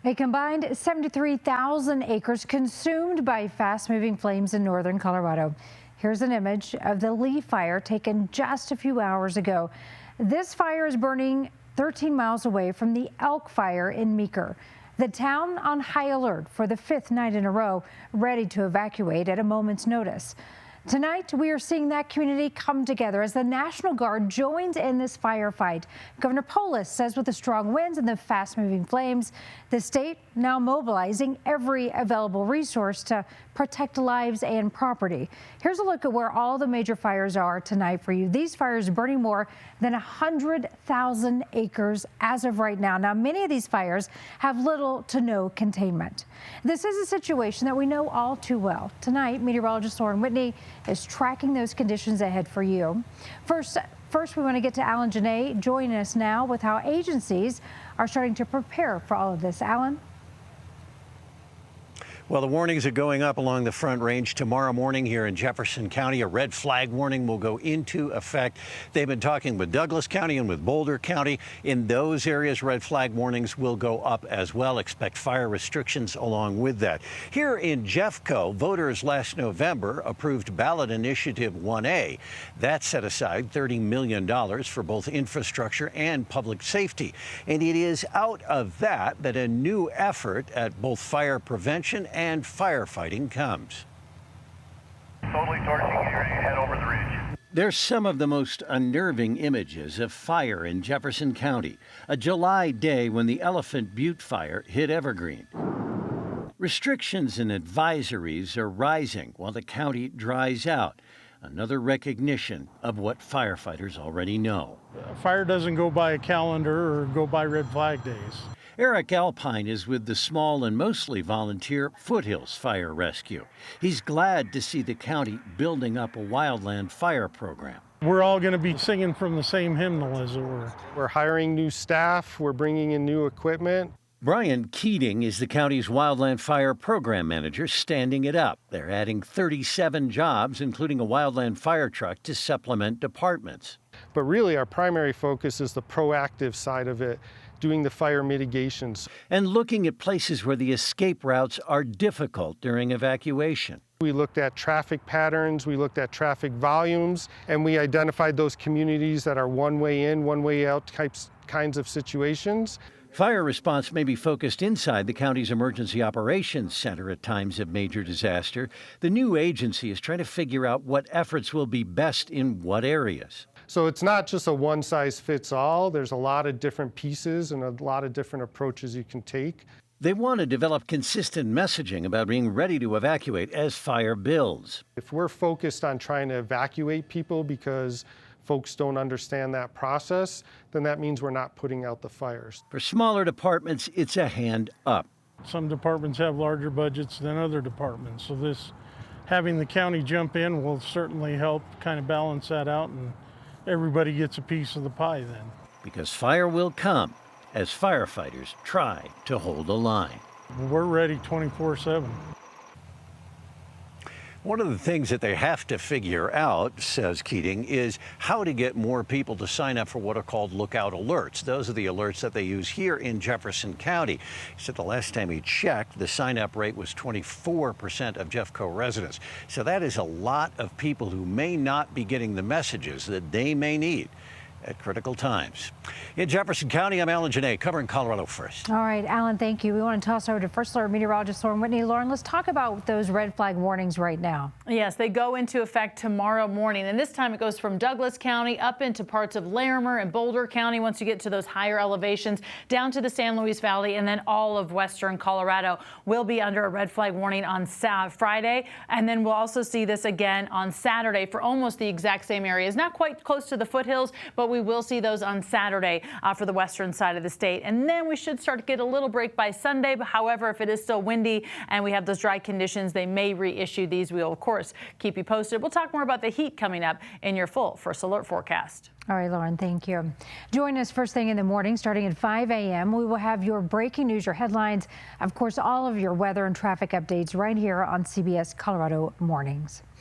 A combined 73,000 acres consumed by fast-moving flames in northern Colorado. Here's an image of the Lee fire taken just a few hours ago. This fire is burning 13 miles away from the Elk fire in Meeker. The town on high alert for the 5th night in a row, ready to evacuate at a moment's notice. Tonight, we are seeing that community come together as the National Guard joins in this firefight. Governor Polis says with the strong winds and the fast-moving flames, the state now mobilizing every available resource to protect lives and property. Here's a look at where all the major fires are tonight for you. These fires burning more than 100,000 acres as of right now. Now, many of these fires have little to no containment. This is a situation that we know all too well. Tonight, meteorologist Lauren Whitney is tracking those conditions ahead for you. First, we want to get to Alan Janae joining us now with how agencies are starting to prepare for all of this. Alan? Well, the warnings are going up along the Front Range tomorrow morning here in Jefferson County. A red flag warning will go into effect. They've been talking with Douglas County and with Boulder County. In those areas, red flag warnings will go up as well. Expect fire restrictions along with that. Here in Jeffco, voters last November approved ballot initiative 1A. That set aside $30 million for both infrastructure and public safety. And it is out of that a new effort at both fire prevention and firefighting comes. Totally torching here, you head over the ridge. There's some of the most unnerving images of fire in Jefferson County, a July day when the Elephant Butte fire hit Evergreen. Restrictions and advisories are rising while the county dries out. Another recognition of what firefighters already know. Fire doesn't go by a calendar or go by red flag days. Eric Alpine is with the small and mostly volunteer Foothills Fire Rescue. He's glad to see the county building up a wildland fire program. We're all going to be singing from the same hymnal, as it were. We're hiring new staff, we're bringing in new equipment. Brian Keating is the county's wildland fire program manager, standing it up. They're adding 37 jobs, including a wildland fire truck to supplement departments. But really our primary focus is the proactive side of it, doing the fire mitigations. And looking at places where the escape routes are difficult during evacuation. We looked at traffic patterns, we looked at traffic volumes, and we identified those communities that are one way in, one way out kinds of situations. Fire response may be focused inside the county's Emergency Operations Center at times of major disaster. The new agency is trying to figure out what efforts will be best in what areas. So it's not just a one-size-fits-all. There's a lot of different pieces and a lot of different approaches you can take. They want to develop consistent messaging about being ready to evacuate as fire builds. If we're focused on trying to evacuate people because folks don't understand that process, then that means we're not putting out the fires. For smaller departments, it's a hand up. Some departments have larger budgets than other departments, so having the county jump in will certainly help kind of balance that out, and everybody gets a piece of the pie then. Because fire will come as firefighters try to hold the line. We're ready 24/7. One of the things that they have to figure out, says Keating, is how to get more people to sign up for what are called lookout alerts. Those are the alerts that they use here in Jefferson County. He said the last time he checked, the sign-up rate was 24% of Jeffco residents. So that is a lot of people who may not be getting the messages that they may need at critical times. In Jefferson County, I'm Alan Janae, covering Colorado First. All right, Alan, thank you. We want to toss over to First Alert meteorologist Lauren Whitney. Lauren, let's talk about those red flag warnings right now. Yes, they go into effect tomorrow morning, and this time it goes from Douglas County up into parts of Larimer and Boulder County once you get to those higher elevations, down to the San Luis Valley, and then all of western Colorado will be under a red flag warning on Friday, and then we'll also see this again on Saturday for almost the exact same areas. Not quite close to the foothills, but we will see those on Saturday for the western side of the state. And then we should start to get a little break by Sunday. But however, if it is still windy and we have those dry conditions, they may reissue these. We'll, of course, keep you posted. We'll talk more about the heat coming up in your full First Alert forecast. All right, Lauren, thank you. Join us first thing in the morning, starting at 5 a.m. We will have your breaking news, your headlines, of course, all of your weather and traffic updates right here on CBS Colorado Mornings.